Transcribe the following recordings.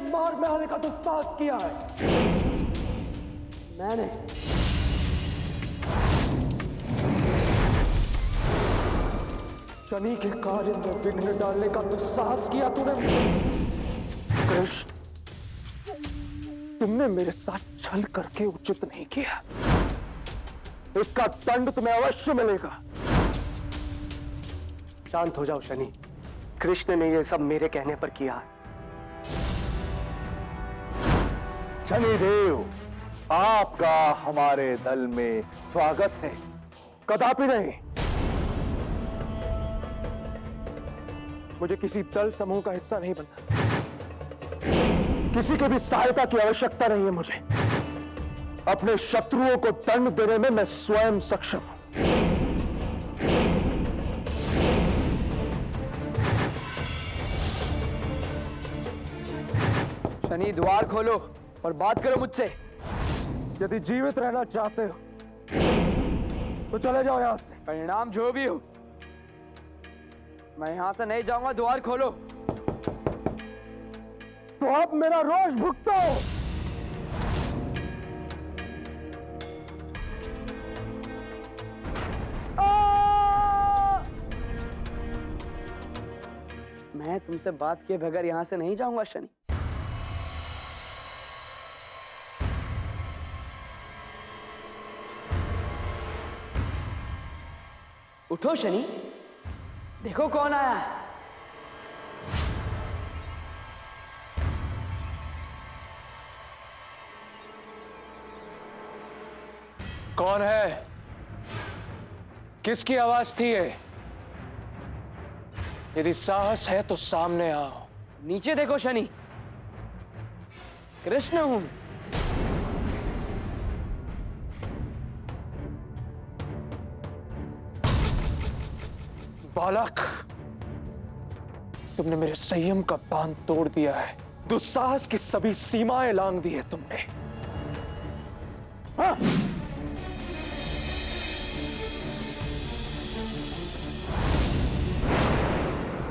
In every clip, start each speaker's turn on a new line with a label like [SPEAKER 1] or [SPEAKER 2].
[SPEAKER 1] मार डालने का तो साहस किया है। मैंने शनि के कार्य में विघ्न डालने का तो साहस किया तूने। कृष्ण, तुमने मेरे साथ छल करके उचित नहीं किया। इसका दंड तुम्हें अवश्य मिलेगा। शांत हो जाओ शनि। कृष्ण ने यह सब मेरे कहने पर किया है।
[SPEAKER 2] शनिदेव, आपका हमारे दल में स्वागत है।
[SPEAKER 1] कदापि नहीं। मुझे किसी दल समूह का हिस्सा नहीं बनना। किसी की भी सहायता की आवश्यकता नहीं है मुझे। अपने शत्रुओं को दंड देने में मैं स्वयं सक्षम हूं।
[SPEAKER 3] शनि, द्वार खोलो और बात करो मुझसे।
[SPEAKER 1] यदि जीवित रहना चाहते हो तो चले जाओ यहां से।
[SPEAKER 3] परिणाम जो भी हो, मैं यहां से नहीं जाऊंगा। द्वार खोलो।
[SPEAKER 1] तो अब मेरा रोष भुगतो।
[SPEAKER 3] मैं तुमसे बात किए बगैर यहां से नहीं जाऊंगा शनि। उठो शनि, देखो कौन आया है।
[SPEAKER 1] कौन है? किसकी आवाज थी ये? यदि साहस है तो सामने आओ।
[SPEAKER 3] नीचे देखो शनि, कृष्ण हूं।
[SPEAKER 1] बालक, तुमने मेरे संयम का बांध तोड़ दिया है। दुस्साहस की सभी सीमाएं लांघ दी है तुमने। हाँ?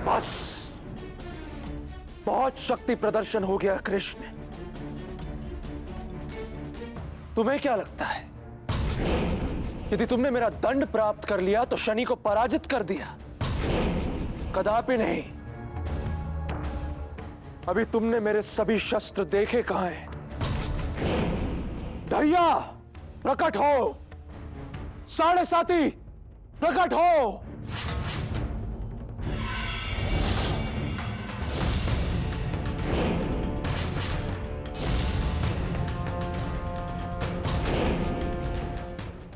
[SPEAKER 1] बस, बहुत शक्ति प्रदर्शन हो गया कृष्ण। तुम्हें क्या लगता है, यदि तुमने मेरा दंड प्राप्त कर लिया तो शनि को पराजित कर दिया? कदापि नहीं। अभी तुमने मेरे सभी शस्त्र देखे कहां हैं? ढैया, प्रकट हो। साढ़े साती, प्रकट हो।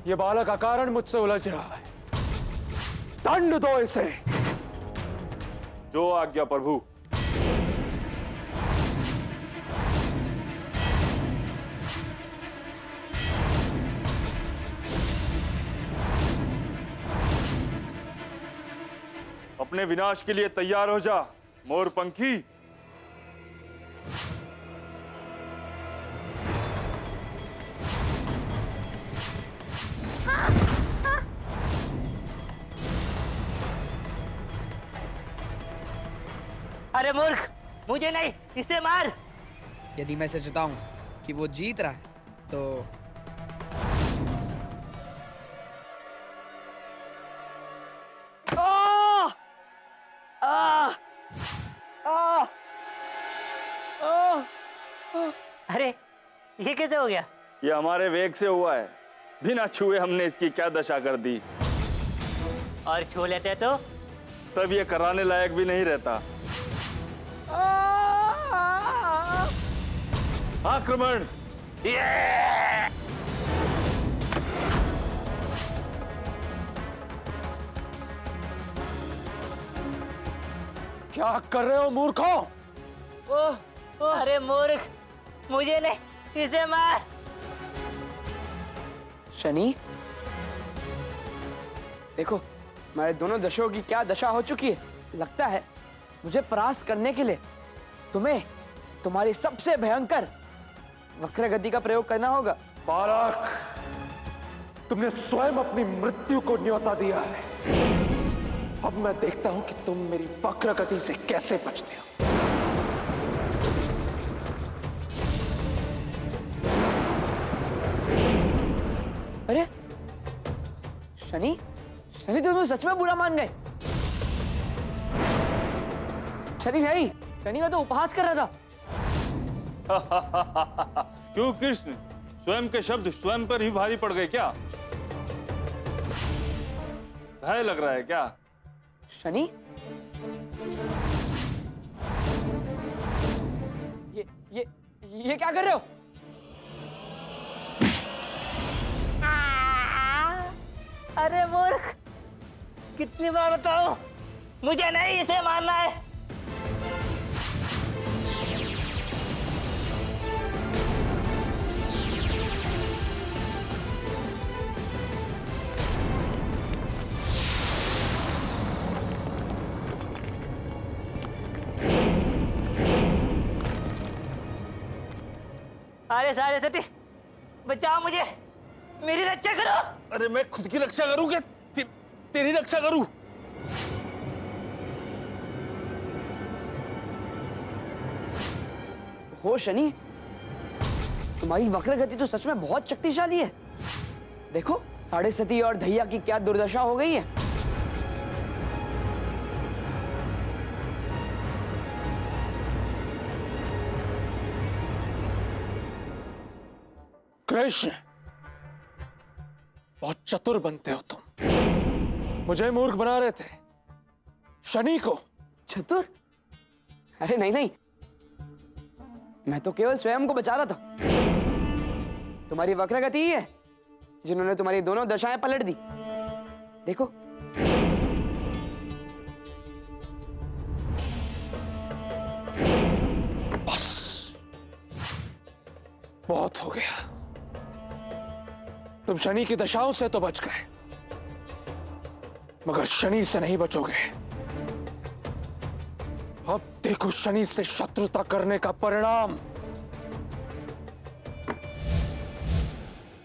[SPEAKER 1] यह बालक अकारण मुझसे उलझ रहा है। दंड दो इसे।
[SPEAKER 2] जो आज्ञा प्रभु। अपने विनाश के लिए तैयार हो जा मोरपंखी।
[SPEAKER 4] अरे मूर्ख, मुझे नहीं, इसे मार।
[SPEAKER 5] यदि मैं सच बताऊं कि वो जीत रहा है तो
[SPEAKER 4] अरे ये कैसे हो गया?
[SPEAKER 2] ये हमारे वेग से हुआ है। बिना छुए हमने इसकी क्या दशा कर दी।
[SPEAKER 4] और छू लेते तो?
[SPEAKER 2] तब ये कराने लायक भी नहीं रहता। आक्रमण!
[SPEAKER 1] क्या कर रहे हो मूर्खों?
[SPEAKER 4] अरे मूर्ख, मुझे नहीं, इसे मार।
[SPEAKER 3] शनि, देखो हमारे दोनों दशों की क्या दशा हो चुकी है। लगता है मुझे परास्त करने के लिए तुम्हें तुम्हारी सबसे भयंकर वक्रगति का प्रयोग करना होगा।
[SPEAKER 1] बालक, तुमने स्वयं अपनी मृत्यु को न्योता दिया है। अब मैं देखता हूं कि तुम मेरी वक्रगति से कैसे बचते हो।
[SPEAKER 3] शनि, शनि तुम सच में बुरा मान गए? शनि नहीं, शनि मैं तो उपहास कर रहा था।
[SPEAKER 2] क्यों कृष्ण, स्वयं के शब्द स्वयं पर ही भारी पड़ गए क्या? भय लग रहा है क्या?
[SPEAKER 3] शनि, ये क्या कर रहे हो?
[SPEAKER 4] अरे मूर्ख, कितनी बार बताओ, मुझे नहीं इसे मारना है। अरे सारे सती, बचाओ मुझे, मेरी रक्षा करो।
[SPEAKER 2] अरे मैं खुद की रक्षा करूं क्या? तेरी रक्षा करूं?
[SPEAKER 3] हो शनि, तुम्हारी वक्र गति तो सच में बहुत शक्तिशाली है। देखो साढ़े सती और धैया की क्या दुर्दशा हो गई है।
[SPEAKER 1] कृष्ण, बहुत चतुर बनते हो तुम। मुझे मूर्ख बना रहे थे, शनि को।
[SPEAKER 3] चतुर? अरे नहीं नहीं, मैं तो केवल स्वयं को बचा रहा था। तुम्हारी वक्र गति ही है जिन्होंने तुम्हारी दोनों दशाएं पलट दी। देखो,
[SPEAKER 1] बस बहुत हो गया। तुम शनि की दशाओं से तो बच गए, मगर शनि से नहीं बचोगे। अब देखो शनि से शत्रुता करने का परिणाम।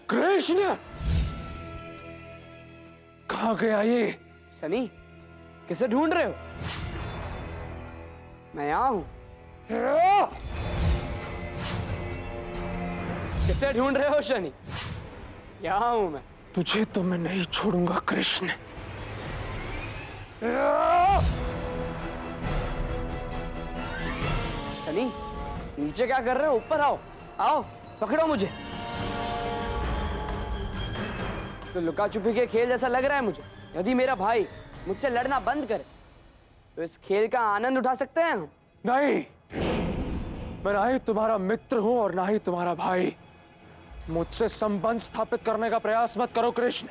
[SPEAKER 1] कृष्ण, कहां गया ये?
[SPEAKER 3] शनि, किसे ढूंढ रहे हो? मैं यहां हूं। किसे ढूंढ रहे हो शनि? यहां हूं मैं।
[SPEAKER 1] तुझे तो मैं नहीं छोड़ूंगा कृष्ण।
[SPEAKER 3] शनि, नीचे क्या कर रहे हो? ऊपर आओ, आओ पकड़ो मुझे। तो लुका छुपी के खेल जैसा लग रहा है मुझे। यदि मेरा भाई मुझसे लड़ना बंद करे तो इस खेल का आनंद उठा सकते हैं हम।
[SPEAKER 1] नहीं, मैं ना ही तुम्हारा मित्र हूं और ना ही तुम्हारा भाई। मुझसे संबंध स्थापित करने का प्रयास मत करो कृष्ण।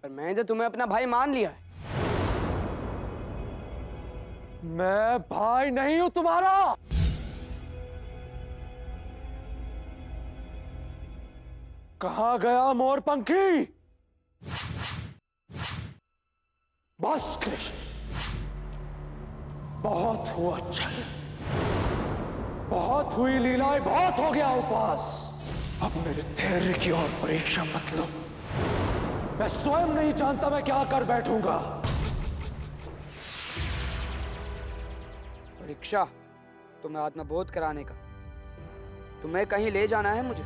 [SPEAKER 3] पर मैंने जो तुम्हें अपना भाई मान लिया है।
[SPEAKER 1] मैं भाई नहीं हूं तुम्हारा। कहां गया मोरपंखी? बस कृष्ण, बहुत हुआ चल, बहुत हुई लीलाएं, बहुत हो गया उपवास। अब मेरे धैर्य की और परीक्षा मत लो। मैं स्वयं नहीं जानता मैं क्या कर बैठूंगा।
[SPEAKER 3] परीक्षा तुम्हें आत्मबोध कराने का। तुम्हें कहीं ले जाना है मुझे।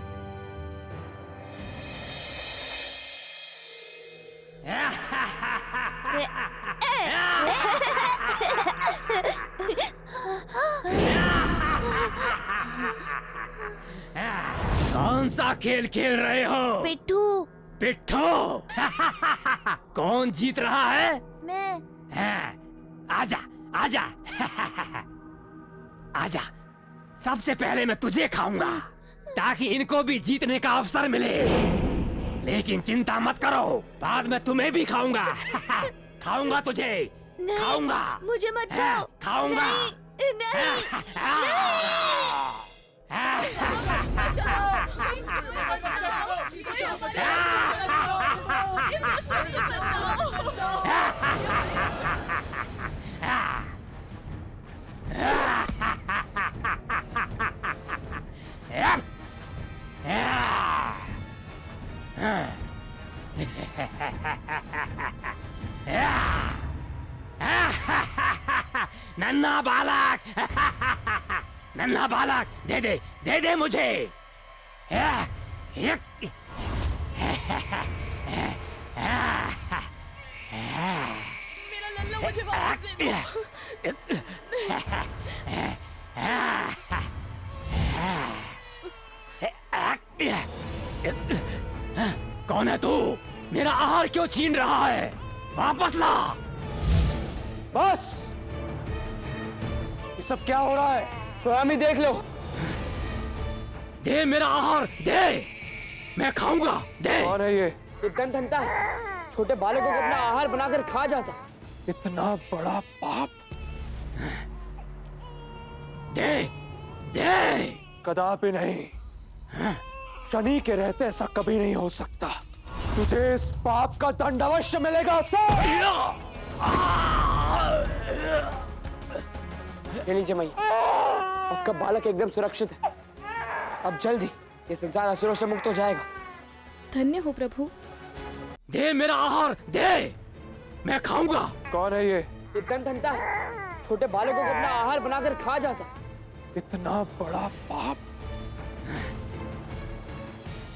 [SPEAKER 6] कौन सा खेल खेल रहे हो?
[SPEAKER 7] पिट्ठू।
[SPEAKER 6] पिट्ठू? कौन जीत रहा है?
[SPEAKER 7] मैं।
[SPEAKER 6] आजा आजा। आजा, सबसे पहले मैं तुझे खाऊंगा ताकि इनको भी जीतने का अवसर मिले। लेकिन चिंता मत करो, बाद में तुम्हें भी खाऊंगा। खाऊंगा तुझे,
[SPEAKER 7] नहीं,
[SPEAKER 6] खाऊंगा।
[SPEAKER 7] मुझे मत खाओ।
[SPEAKER 6] खाऊंगा।
[SPEAKER 7] नहीं, नहीं,
[SPEAKER 6] नन्हा बालक, नन्हा बालक, दे दे मुझे।
[SPEAKER 7] मेरा लल्लू मुझे वापस दे दो।
[SPEAKER 6] कौन है तू? मेरा आहार क्यों छीन रहा है? वापस ला।
[SPEAKER 1] बस, ये सब क्या हो रहा है?
[SPEAKER 3] स्वयं ही देख लो।
[SPEAKER 6] दे मेरा आहार, दे। मैं खाऊंगा, दे।
[SPEAKER 1] कौन है ये?
[SPEAKER 3] ये दंता छोटे बालकों को अपना आहार बनाकर खा जाता।
[SPEAKER 1] इतना बड़ा पाप?
[SPEAKER 6] दे, दे।
[SPEAKER 1] कदापि नहीं। शनि के रहते ऐसा कभी नहीं हो सकता। तुझे इस पाप का दंड अवश्य मिलेगा सर।
[SPEAKER 3] ये लीजिए मई, आपका बालक एकदम सुरक्षित है। अब जल्दी ये संसार असुरों से मुक्त हो जाएगा।
[SPEAKER 7] धन्य हो प्रभु।
[SPEAKER 6] दे मेरा आहार, दे। मैं खाऊंगा।
[SPEAKER 1] कौन है ये?
[SPEAKER 3] ये दंता छोटे बालकों को अपना आहार बनाकर खा जाता।
[SPEAKER 1] इतना बड़ा पाप?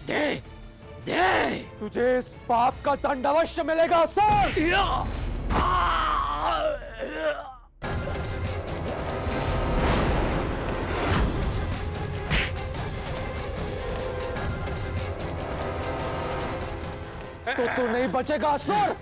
[SPEAKER 6] दे, दे।
[SPEAKER 1] तुझे इस पाप का दंड अवश्य मिलेगा सर। तो तू नहीं बचेगा असुर।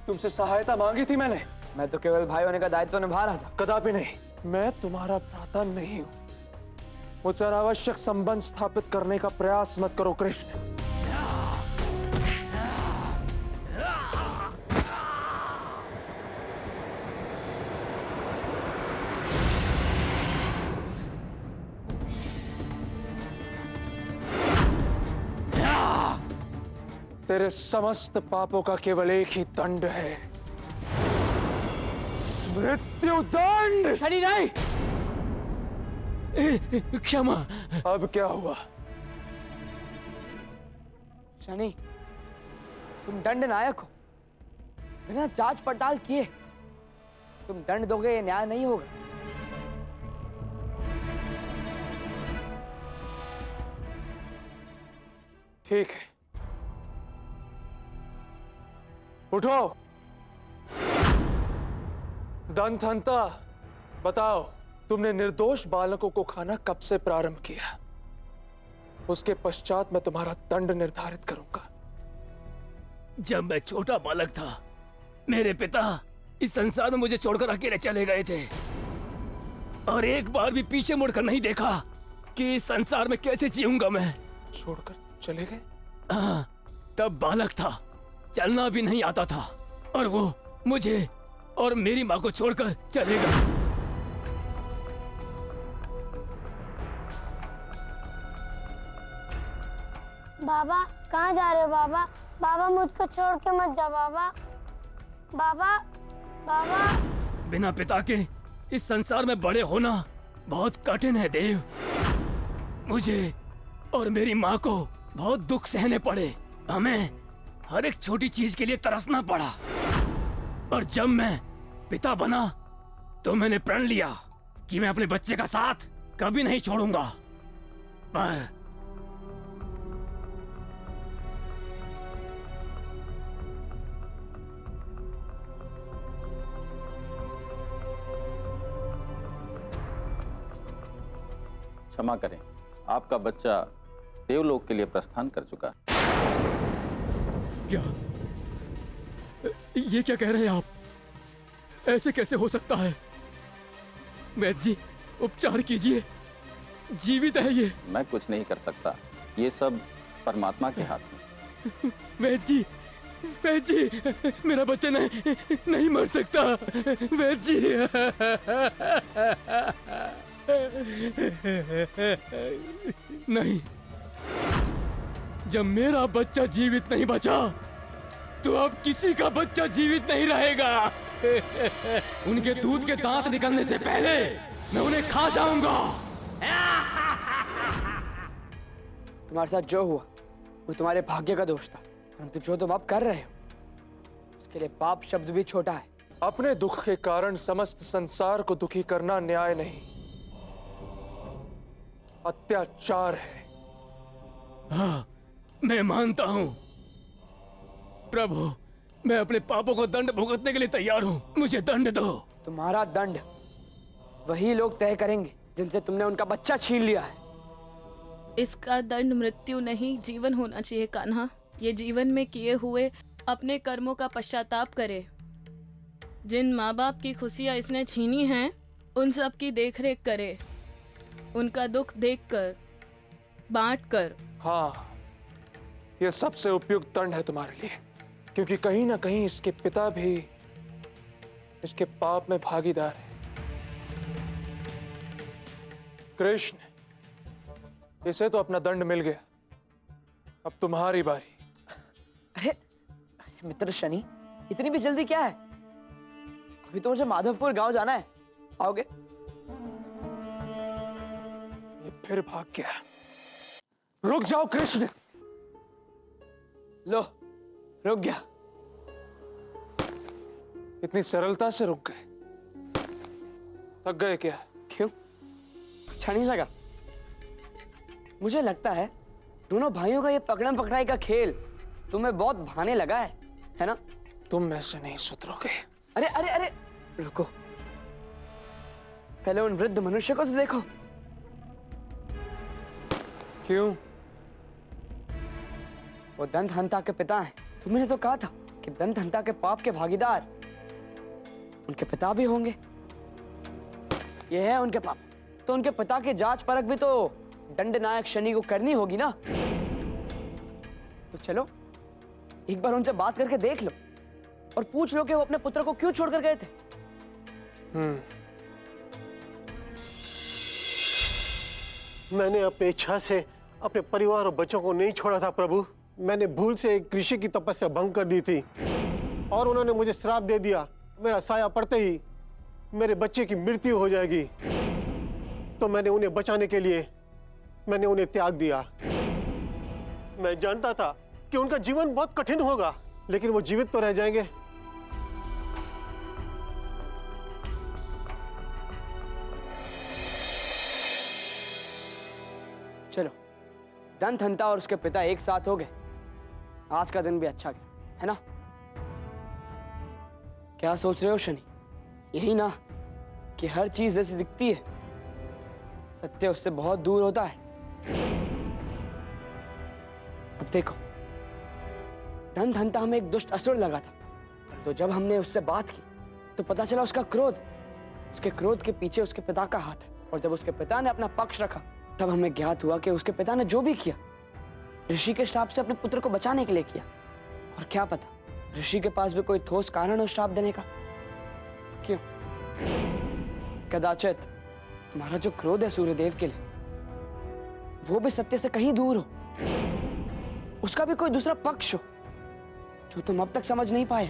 [SPEAKER 1] तुमसे सहायता मांगी थी मैंने।
[SPEAKER 3] मैं तो केवल भाई होने का दायित्व निभा रहा था।
[SPEAKER 1] कदापि नहीं, मैं तुम्हारा भ्राता नहीं हूं। मुझसे अनावश्यक संबंध स्थापित करने का प्रयास मत करो कृष्ण। तेरे समस्त पापों का केवल एक ही दंड है, मृत्यु दंड।
[SPEAKER 3] शनि नहीं।
[SPEAKER 6] क्षमा।
[SPEAKER 1] अब क्या हुआ?
[SPEAKER 3] शनि, तुम दंड नायक हो। बिना जांच पड़ताल किए तुम दंड दोगे, ये न्याय नहीं होगा।
[SPEAKER 1] ठीक है, उठो। दंतहंता, बताओ, तुमने निर्दोष बालकों को खाना कब से प्रारंभ किया? उसके पश्चात मैं तुम्हारा दंड निर्धारित करूंगा।
[SPEAKER 6] जब मैं छोटा बालक था, मेरे पिता इस संसार में मुझे छोड़कर अकेले चले गए थे और एक बार भी पीछे मुड़कर नहीं देखा कि इस संसार में कैसे जीऊंगा मैं।
[SPEAKER 1] छोड़कर चले गए?
[SPEAKER 6] हाँ, तब बालक था, चलना भी नहीं आता था और वो मुझे और मेरी माँ को छोड़कर चले गए।
[SPEAKER 8] बाबा कहाँ जा रहे हो बाबा? बाबा मुझको छोड़ के मत जा बाबा। बाबा, बाबा।
[SPEAKER 6] बिना पिता के इस संसार में बड़े होना बहुत कठिन है देव। मुझे और मेरी माँ को बहुत दुख सहने पड़े। हमें हर एक छोटी चीज के लिए तरसना पड़ा और जब मैं पिता बना तो मैंने प्रण लिया कि मैं अपने बच्चे का साथ कभी नहीं छोड़ूंगा। पर
[SPEAKER 9] क्षमा करें, आपका बच्चा देवलोक के लिए प्रस्थान कर चुका है।
[SPEAKER 6] क्या ये क्या कह रहे हैं आप? ऐसे कैसे हो सकता है? वैद्य जी, उपचार कीजिए, जीवित है ये।
[SPEAKER 9] मैं कुछ नहीं कर सकता, ये सब परमात्मा के हाथ में।
[SPEAKER 6] वैद्य जी, मेरा बच्चा नहीं मर सकता। वैद्य जी। नहीं, जब मेरा बच्चा जीवित नहीं बचा तो अब किसी का बच्चा जीवित नहीं रहेगा। उनके दूध के दांत निकलने से पहले मैं उन्हें खा जाऊंगा।
[SPEAKER 3] तुम्हारे साथ जो हुआ वो तुम्हारे भाग्य का दोष था, परंतु जो तुम अब कर रहे हो उसके लिए पाप शब्द भी छोटा है।
[SPEAKER 1] अपने दुख के कारण समस्त संसार को दुखी करना न्याय नहीं, अत्याचार है।
[SPEAKER 6] हाँ, मैं मानता हूँ प्रभु, मैं अपने पापों को दंड भुगतने के लिए तैयार हूँ, मुझे दंड दो।
[SPEAKER 3] तुम्हारा दंड वही लोग तय करेंगे जिनसे तुमने उनका बच्चा छीन लिया है।
[SPEAKER 7] इसका दंड मृत्यु नहीं, जीवन होना चाहिए कान्हा। ये जीवन में किए हुए अपने कर्मों का पश्चाताप करे। जिन माँ बाप की खुशियाँ इसने छीनी हैं, उन सब की देखरेख करे, उनका दुख देखकर, बांट कर।
[SPEAKER 1] हाँ, यह सबसे उपयुक्त दंड है तुम्हारे लिए, क्योंकि कहीं ना कहीं इसके पिता भी इसके पाप में भागीदार है। कृष्ण, इसे तो अपना दंड मिल गया, अब तुम्हारी बारी।
[SPEAKER 3] अरे मित्र शनि, इतनी भी जल्दी क्या है? अभी तो मुझे माधवपुर गांव जाना है, आओगे?
[SPEAKER 1] ये फिर भाग गया। रुक जाओ कृष्ण।
[SPEAKER 3] लो, रुक गया।
[SPEAKER 1] इतनी सरलता से रुक गए? थक गए क्या?
[SPEAKER 3] क्यों? अच्छा नहीं लगा? मुझे लगता है दोनों भाइयों का ये पकड़म पकड़ाई का खेल तुम्हें बहुत भाने लगा है ना?
[SPEAKER 1] तुम में से नहीं सुधरोगे।
[SPEAKER 3] अरे अरे अरे, रुको, पहले उन वृद्ध मनुष्य को तो देखो।
[SPEAKER 1] क्यों?
[SPEAKER 3] वो दंतहंता के पिता हैं। तुमने तो कहा था कि दंतहंता के पाप के भागीदार उनके पिता भी होंगे। ये है उनके पाप, तो उनके पिता की जांच परख भी तो दंड नायक शनि को करनी होगी ना। तो चलो एक बार उनसे बात करके देख लो और पूछ लो कि वो अपने पुत्र को क्यों छोड़कर गए थे।
[SPEAKER 10] मैंने अपनी इच्छा से अपने परिवार और बच्चों को नहीं छोड़ा था प्रभु। मैंने भूल से एक ऋषि की तपस्या भंग कर दी थी और उन्होंने मुझे श्राप दे दिया। मेरा साया पड़ते ही मेरे बच्चे की मृत्यु हो जाएगी। तो मैंने उन्हें बचाने के लिए मैंने उन्हें त्याग दिया। मैं जानता था कि उनका जीवन बहुत कठिन होगा, लेकिन वो जीवित तो रह जाएंगे।
[SPEAKER 3] चलो, दंतहंता और उसके पिता एक साथ हो गए। आज का दिन भी अच्छा गया, है ना? क्या सोच रहे हो शनि? यही ना कि हर चीज जैसी दिखती है, सत्य उससे बहुत दूर होता है। अब देखो, दंतहंता हमें एक दुष्ट असुर लगा था, तो जब हमने उससे बात की तो पता चला उसका क्रोध, उसके क्रोध के पीछे उसके पिता का हाथ है। और जब उसके पिता ने अपना पक्ष रखा तब हमें ज्ञात हुआ कि उसके पिता ने जो भी किया ऋषि के श्राप से अपने पुत्र को बचाने के लिए किया। और क्या पता ऋषि के पास भी कोई ठोस कारण हो श्राप देने का। क्यों? कदाचित तुम्हारा जो क्रोध है सूर्यदेव के लिए, वो भी सत्य से कहीं दूर हो। उसका भी कोई दूसरा पक्ष हो जो तुम अब तक समझ नहीं पाए।